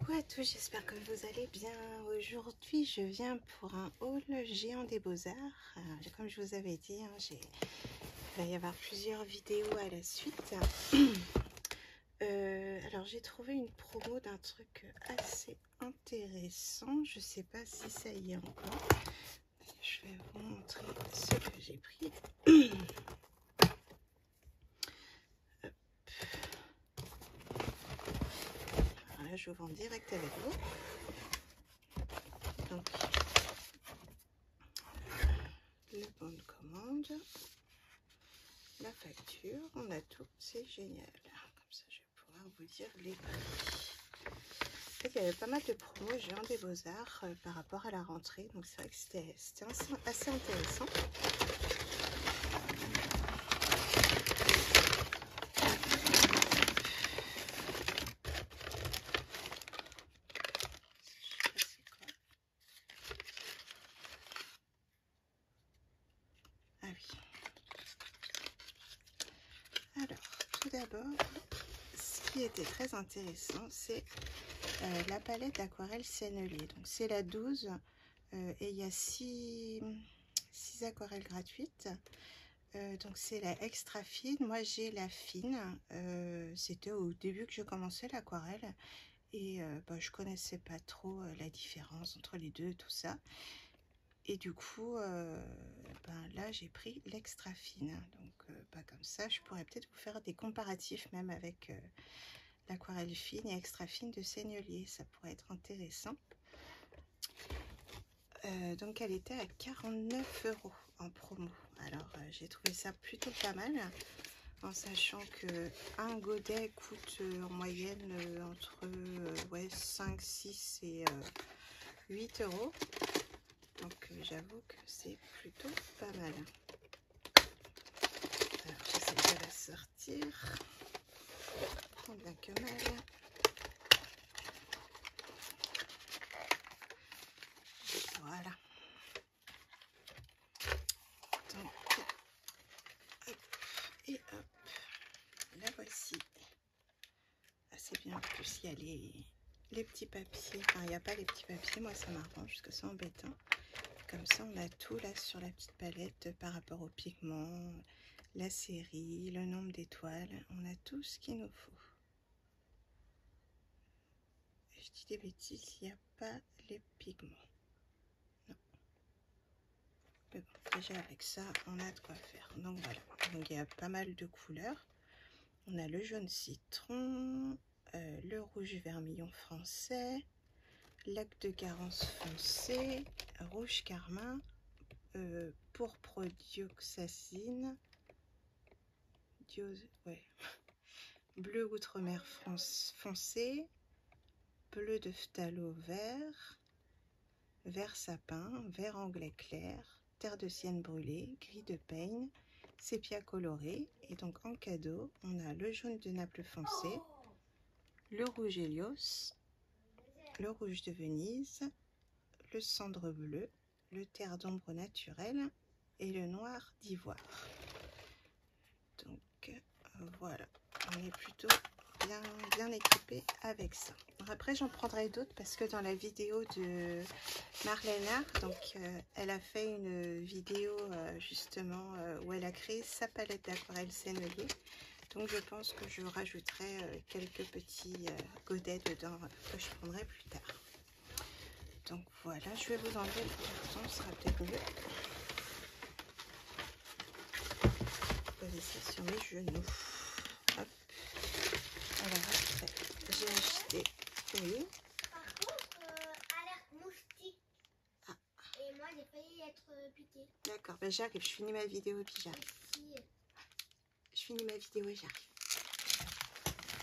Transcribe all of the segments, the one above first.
Coucou à tous, j'espère que vous allez bien. Aujourd'hui, je viens pour un haul géant des beaux-arts. Comme je vous avais dit, il va y avoir plusieurs vidéos à la suite. Alors, j'ai trouvé une promo d'un truc assez intéressant. Je sais pas si ça y est encore. Je vais vous montrer ce que j'ai pris. Là, je vous en direct avec vous. Donc, le bon de commande, la facture, on a tout, c'est génial. Comme ça, je vais pouvoir vous dire les prix. En fait, il y avait pas mal de promos géants des beaux-arts par rapport à la rentrée, donc c'est vrai que c'était assez intéressant. Ah oui. Alors, tout d'abord, ce qui était très intéressant, c'est la palette d'aquarelle Sennelier. Donc c'est la 12 et il y a 6 aquarelles gratuites. Donc c'est la extra fine. Moi j'ai la fine. C'était au début que je commençais l'aquarelle et je connaissais pas trop la différence entre les deux, tout ça. Et du coup, là, j'ai pris l'extra fine. Donc, comme ça, je pourrais peut-être vous faire des comparatifs même avec l'aquarelle fine et extra fine de Sennelier. Ça pourrait être intéressant. Donc, elle était à 49 € en promo. Alors, j'ai trouvé ça plutôt pas mal. En sachant que un godet coûte en moyenne entre 5, 6 et 8 €. Donc j'avoue que c'est plutôt pas mal. Alors j'essaie de la sortir. Tant bien que mal. Voilà. Donc, hop, et hop. La voici. Ah, c'est bien. En plus, il y a les petits papiers. Enfin, il n'y a pas les petits papiers. Moi, ça m'arrange parce que c'est embêtant. Comme ça, on a tout là sur la petite palette par rapport aux pigments, la série, le nombre d'étoiles. On a tout ce qu'il nous faut. Je dis des bêtises, il n'y a pas les pigments. Non. Mais bon, déjà avec ça, on a de quoi faire. Donc voilà. Donc il y a pas mal de couleurs. On a le jaune citron, le rouge vermillon français, lac de Garance foncé, rouge carmin, pourpre dioxazine, bleu outre-mer foncé, bleu de phthalo vert, vert sapin, vert anglais clair, terre de sienne brûlée, gris de peigne, sépia coloré. Et donc en cadeau, on a le jaune de Naples foncé, le rouge Hélios, le rouge de Venise, le cendre bleu, le terre d'ombre naturel et le noir d'ivoire. Donc voilà, on est plutôt bien équipé avec ça. Alors après j'en prendrai d'autres parce que dans la vidéo de Marlena, donc elle a fait une vidéo justement où elle a créé sa palette d'aquarelle Sennelier. Donc je pense que je rajouterai quelques petits godets dedans que je prendrai plus tard. Donc voilà, je vais vous enlever le carton, ce sera peut-être mieux. Poser ça sur mes genoux. Hop. Alors après, j'ai acheté. Oui. Par contre, alerte moustique. Ah. Et moi, j'ai failli être piquée. D'accord, ben j'arrive. Je finis ma vidéo et puis j'arrive. Je finis ma vidéo et j'arrive.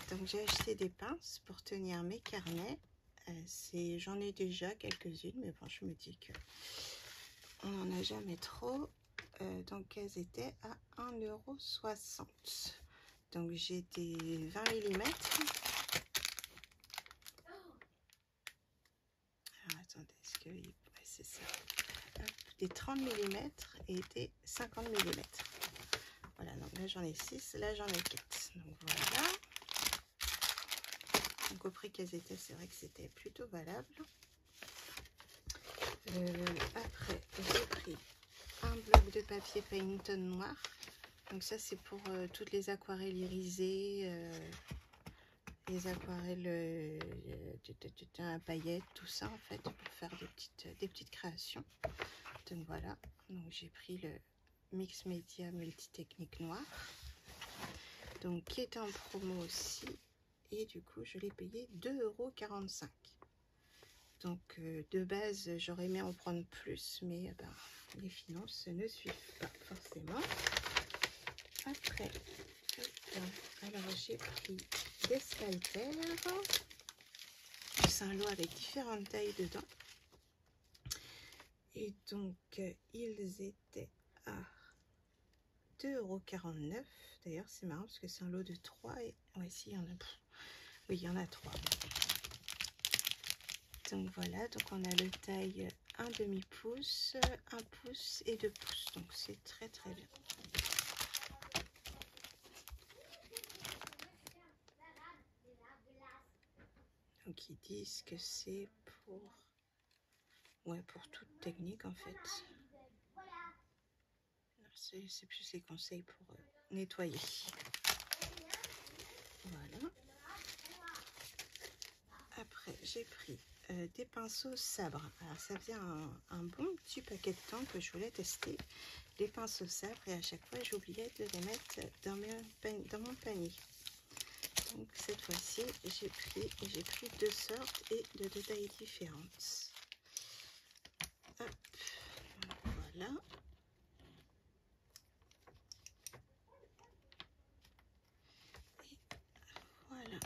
Donc j'ai acheté des pinces pour tenir mes carnets. J'en ai déjà quelques-unes, mais bon, je me dis que on n'en a jamais trop. Donc elles étaient à 1,60 €. Donc j'ai des 20 mm. Alors attendez, est-ce que... Ouais, c'est ça. Hop, des 30 mm et des 50 mm. Voilà, donc là j'en ai 6, là j'en ai 4. Donc voilà. Donc au prix qu'elles étaient, c'est vrai que c'était plutôt valable. Après, j'ai pris un bloc de papier Painton noir. Donc ça, c'est pour toutes les aquarelles irisées, les aquarelles à paillettes, tout ça en fait, pour faire des petites créations. Donc voilà, donc j'ai pris le Mix Media Multitechnique noir, donc qui est en promo aussi, et du coup je l'ai payé 2,45 €. Donc de base j'aurais aimé en prendre plus, mais les finances ne suivent pas forcément. Après, alors j'ai pris des scalpels, c'est un lot avec différentes tailles dedans. Et donc, ils étaient à 2,49 €. D'ailleurs, c'est marrant parce que c'est un lot de 3. Et ouais, si, il y en a. Oui, il y en a 3. Donc voilà, donc on a le taille 1/2 pouce, 1 pouce et 2 pouces. Donc c'est très très bien. Donc ils disent que c'est pour... Ouais, pour toute technique en fait. C'est plus les conseils pour nettoyer. Voilà. Après, j'ai pris des pinceaux sabres. Alors, ça vient un bon petit paquet de temps que je voulais tester les pinceaux sabres. Et à chaque fois, j'oubliais de les mettre dans mon panier. Donc, cette fois-ci, j'ai pris 2 sortes et de 2 tailles différentes. Hop. Voilà. Voilà.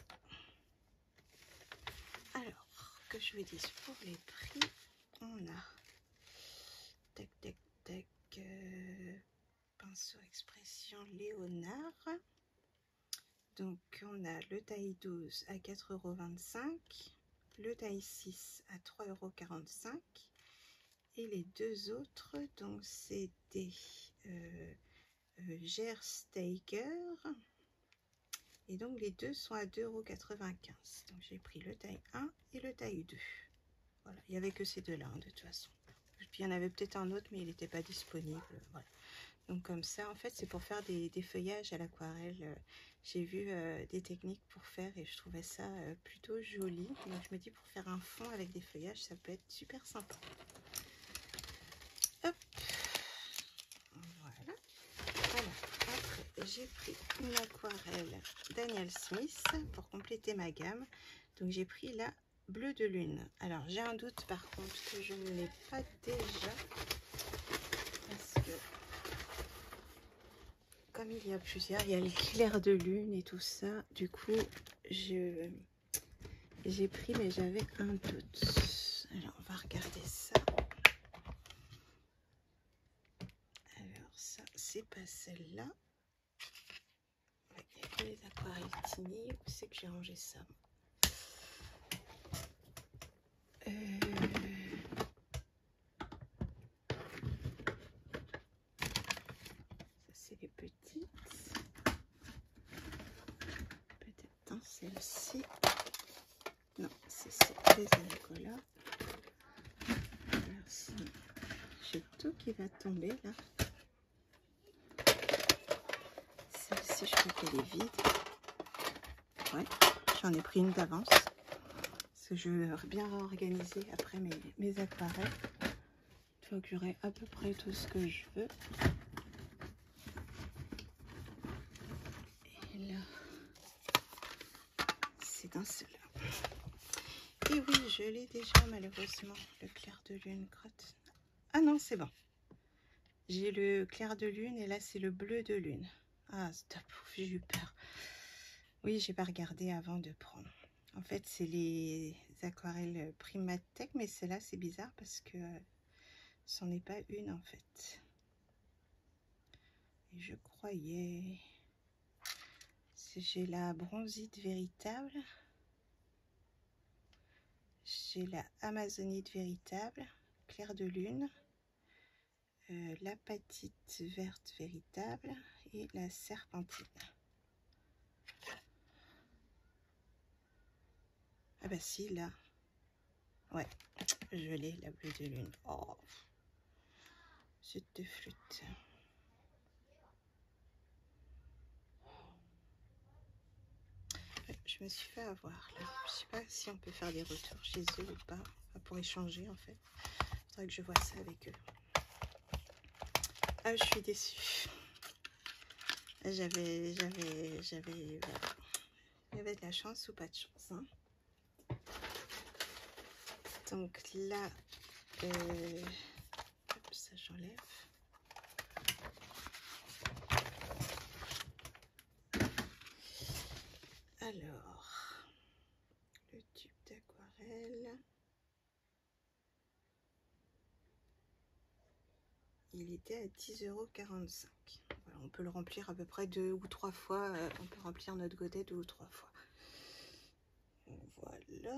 Alors, que je vous dise pour les prix, on a tac tac tac pinceau expression Léonard. Donc on a le taille 12 à 4,25 €, le taille 6 à 3,45 € et les deux autres, donc c'est des Gersteiger. Et donc les deux sont à 2,95 €. Donc j'ai pris le taille 1 et le taille 2. Voilà, il n'y avait que ces deux-là de toute façon. Puis il y en avait peut-être un autre, mais il n'était pas disponible. Voilà. Donc comme ça, en fait, c'est pour faire des feuillages à l'aquarelle. J'ai vu des techniques pour faire et je trouvais ça plutôt joli. Donc je me dis pour faire un fond avec des feuillages, ça peut être super sympa. Hop. Voilà. Alors, après, j'ai pris une aquarelle Daniel Smith pour compléter ma gamme. Donc j'ai pris la Bleu de Lune. Alors j'ai un doute par contre que je ne l'ai pas déjà. Parce que comme il y a plusieurs, il y a les clairs de lune et tout ça. Du coup, j'ai pris, mais j'avais un doute. Alors, on va regarder ça. Alors, ça, c'est pas celle-là. Il n'y a que les aquarelles Tiny. Où c'est que j'ai rangé ça? Ça, c'est les petites. Peut-être dans celle-ci. Non, c'est les Nicolas. Alors, sinon, j'ai tout qui va tomber là. Celle-ci, je crois qu'elle est vide. Ouais, j'en ai pris une d'avance. Parce que je veux bien réorganiser après mes aquarelles. Il faut que j'aurai à peu près tout ce que je veux. Et là, c'est dans celle-là. Et oui, je l'ai déjà malheureusement, le clair de lune grotte. Ah non, c'est bon. J'ai le clair de lune et là, c'est le bleu de lune. Ah, stop, j'ai eu peur. Oui, j'ai pas regardé avant de prendre. En fait, c'est les aquarelles Primatech, mais celle-là, c'est bizarre parce que c'en est pas une en fait. Et je croyais... J'ai la bronzite véritable. J'ai la amazonite véritable, clair de lune. La patite verte véritable et la serpentine. Ah bah si, là. Ouais, je l'ai, la bleue de lune. Oh, cette flûte. Je me suis fait avoir là. Je sais pas si on peut faire des retours chez eux ou pas. Enfin, pour échanger en fait. Il faudrait que je vois ça avec eux. Ah, je suis déçue. J'avais voilà. De la chance ou pas de chance. Hein. Donc là, hop, ça j'enlève. Alors, le tube d'aquarelle. Il était à 10,45 €. Voilà, on peut le remplir à peu près 2 ou 3 fois. On peut remplir notre godet 2 ou 3 fois. Voilà.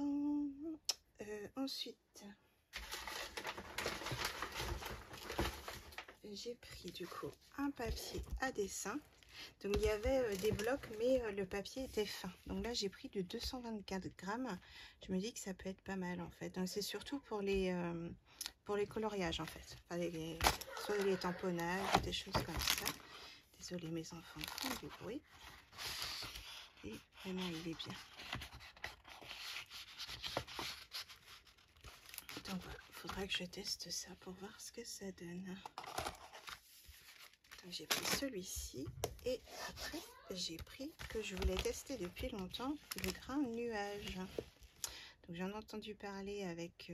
Ensuite, j'ai pris du coup un papier à dessin. Donc il y avait des blocs, mais le papier était fin. Donc là j'ai pris de 224 grammes. Je me dis que ça peut être pas mal en fait. Donc c'est surtout pour les coloriages en fait. Enfin, soit les tamponnages, des choses comme ça. Désolée, mes enfants font du bruit. Et vraiment il est bien. Donc voilà, il faudra que je teste ça pour voir ce que ça donne. Donc j'ai pris celui-ci et après j'ai pris que je voulais tester depuis longtemps, le grain nuage. Donc j'en ai entendu parler avec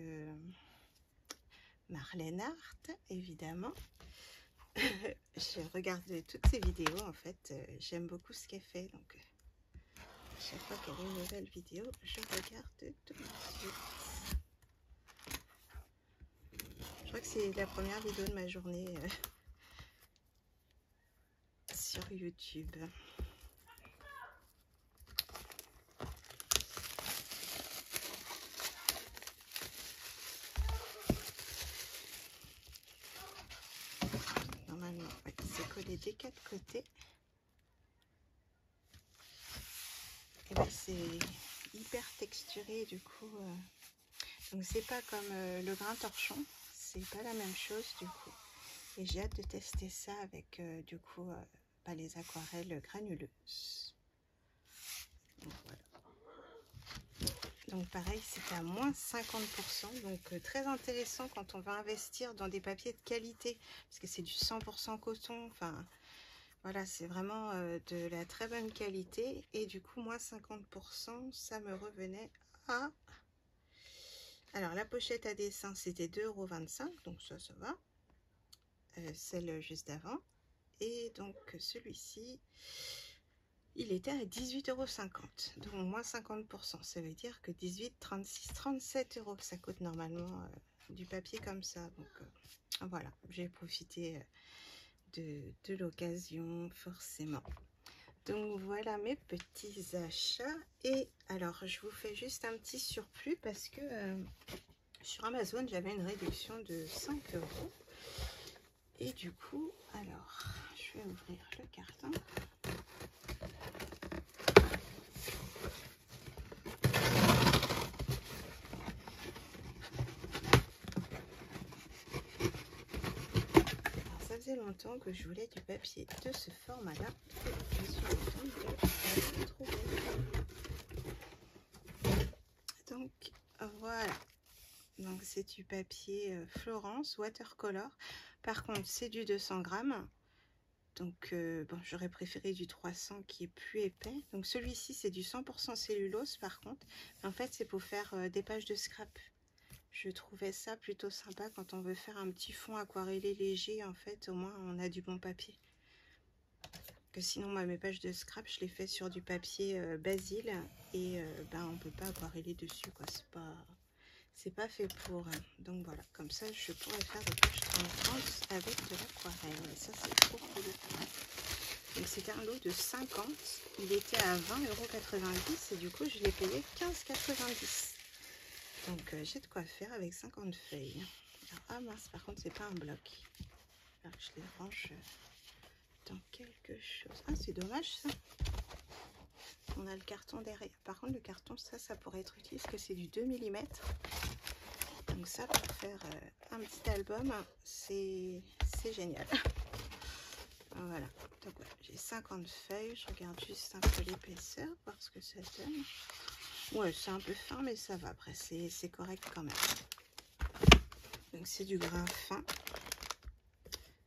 Marlène Art évidemment. Je regarde toutes ses vidéos en fait, j'aime beaucoup ce qu'elle fait, donc chaque fois qu'elle a une nouvelle vidéo je regarde tout de suite. Je crois que c'est la première vidéo de ma journée sur YouTube. Normalement, ouais, c'est collé des 4 côtés. Et ben, c'est hyper texturé du coup. Donc c'est pas comme le grain torchon, c'est pas la même chose du coup. Et j'ai hâte de tester ça avec du coup les aquarelles granuleuses. Donc voilà. Donc pareil, c'était à moins 50%, donc très intéressant quand on va investir dans des papiers de qualité, parce que c'est du 100% coton, enfin voilà, c'est vraiment de la très bonne qualité, et du coup moins 50%, ça me revenait à... Alors la pochette à dessin c'était 2,25 €, donc ça va, celle juste avant, et donc celui-ci... il était à 18,50 €, donc moins 50%. Ça veut dire que 18, 36, 37 € ça coûte normalement du papier comme ça. Donc voilà, j'ai profité de l'occasion forcément. Donc voilà mes petits achats. Et alors je vous fais juste un petit surplus parce que sur Amazon j'avais une réduction de 5 €. Et du coup, alors je vais ouvrir le carton. Longtemps que je voulais du papier de ce format là, je suis contente de le trouver. Donc voilà, donc c'est du papier Florence watercolor. Par contre c'est du 200 grammes, donc bon, j'aurais préféré du 300 qui est plus épais. Donc celui-ci c'est du 100% cellulose par contre, en fait c'est pour faire des pages de scrap. Je trouvais ça plutôt sympa quand on veut faire un petit fond aquarellé léger. En fait, au moins, on a du bon papier. Que sinon, moi, mes pages de scrap, je les fais sur du papier Basile. Et on ne peut pas aquareller dessus, quoi. C'est pas fait pour. Donc voilà, comme ça, je pourrais faire des pages transparentes avec de l'aquarelle. Et ça, c'est trop cool. Donc, c'était un lot de 50. Il était à 20,90 € et du coup, je l'ai payé 15,90 €. Donc j'ai de quoi faire avec 50 feuilles. Alors, ah mince, par contre c'est pas un bloc. Alors je les range dans quelque chose. Ah c'est dommage ça. On a le carton derrière. Par contre, le carton, ça pourrait être utile parce que c'est du 2 mm. Donc ça, pour faire un petit album, c'est génial. Voilà. Donc voilà, j'ai 50 feuilles. Je regarde juste un peu l'épaisseur, voir ce que ça donne. Ouais, c'est un peu fin, mais ça va. Après, c'est correct quand même. Donc c'est du grain fin.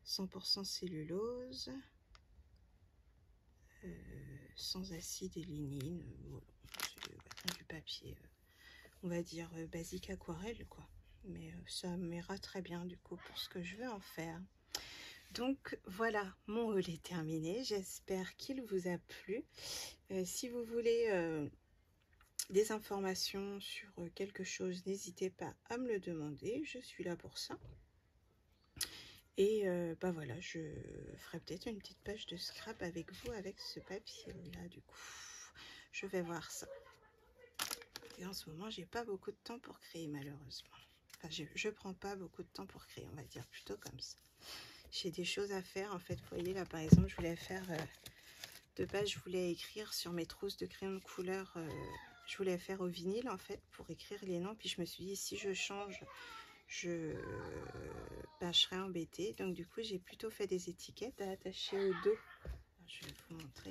100% cellulose. Sans acide et lignine. Voilà. C'est du papier, on va dire basique aquarelle, quoi. Mais ça m'ira très bien du coup pour ce que je veux en faire. Donc voilà, mon haul est terminé. J'espère qu'il vous a plu. Si vous voulez des informations sur quelque chose, n'hésitez pas à me le demander. Je suis là pour ça. Et bah voilà, je ferai peut-être une petite page de scrap avec vous avec ce papier là. Du coup, je vais voir ça. Et en ce moment, j'ai pas beaucoup de temps pour créer, malheureusement. Enfin, je prends pas beaucoup de temps pour créer, on va dire plutôt comme ça. J'ai des choses à faire, en fait. Vous voyez, là, par exemple, je voulais faire... de base, je voulais écrire sur mes trousses de crayon de couleur. Je voulais faire au vinyle, en fait, pour écrire les noms. Puis je me suis dit, si je change, je serais embêtée. Donc, du coup, j'ai plutôt fait des étiquettes à attacher au dos. Alors, je vais vous montrer.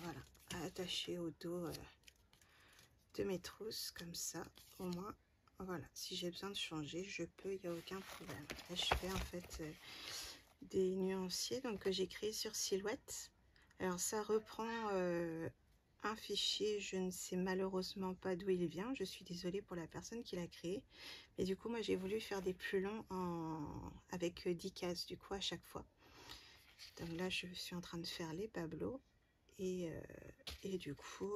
Voilà, à attacher au dos de mes trousses, comme ça, au moins, voilà, si j'ai besoin de changer, je peux, il n'y a aucun problème. Là, je fais en fait des nuanciers, donc que j'ai créé sur Silhouette. Alors, ça reprend un fichier, je ne sais malheureusement pas d'où il vient, je suis désolée pour la personne qui l'a créé. Mais du coup, moi, j'ai voulu faire des plus longs avec 10 cases, du coup, à chaque fois. Donc là, je suis en train de faire les tableaux. Et du coup,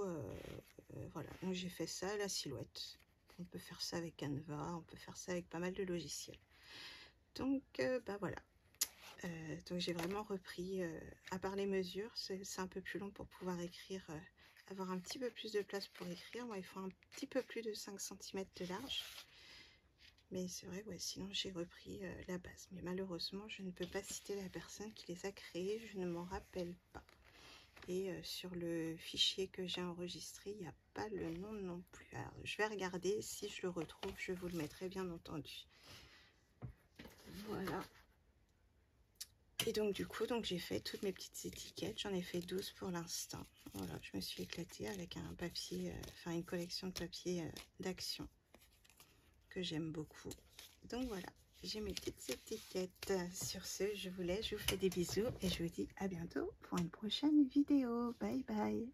voilà, donc j'ai fait ça à la Silhouette. On peut faire ça avec Canva, on peut faire ça avec pas mal de logiciels. Donc, bah voilà. Donc j'ai vraiment repris, à part les mesures, c'est un peu plus long pour pouvoir écrire, avoir un petit peu plus de place pour écrire. Moi, il faut un petit peu plus de 5 cm de large. Mais c'est vrai, ouais, sinon j'ai repris la base. Mais malheureusement, je ne peux pas citer la personne qui les a créés, je ne m'en rappelle pas. Et sur le fichier que j'ai enregistré, il n'y a pas le nom non plus. Alors, je vais regarder, si je le retrouve, je vous le mettrai bien entendu. Voilà. Et donc du coup, j'ai fait toutes mes petites étiquettes. J'en ai fait 12 pour l'instant. Voilà, je me suis éclatée avec un papier, enfin une collection de papier d'action que j'aime beaucoup. Donc voilà, j'ai mes petites étiquettes. Sur ce, je vous laisse, je vous fais des bisous et je vous dis à bientôt pour une prochaine vidéo. Bye bye.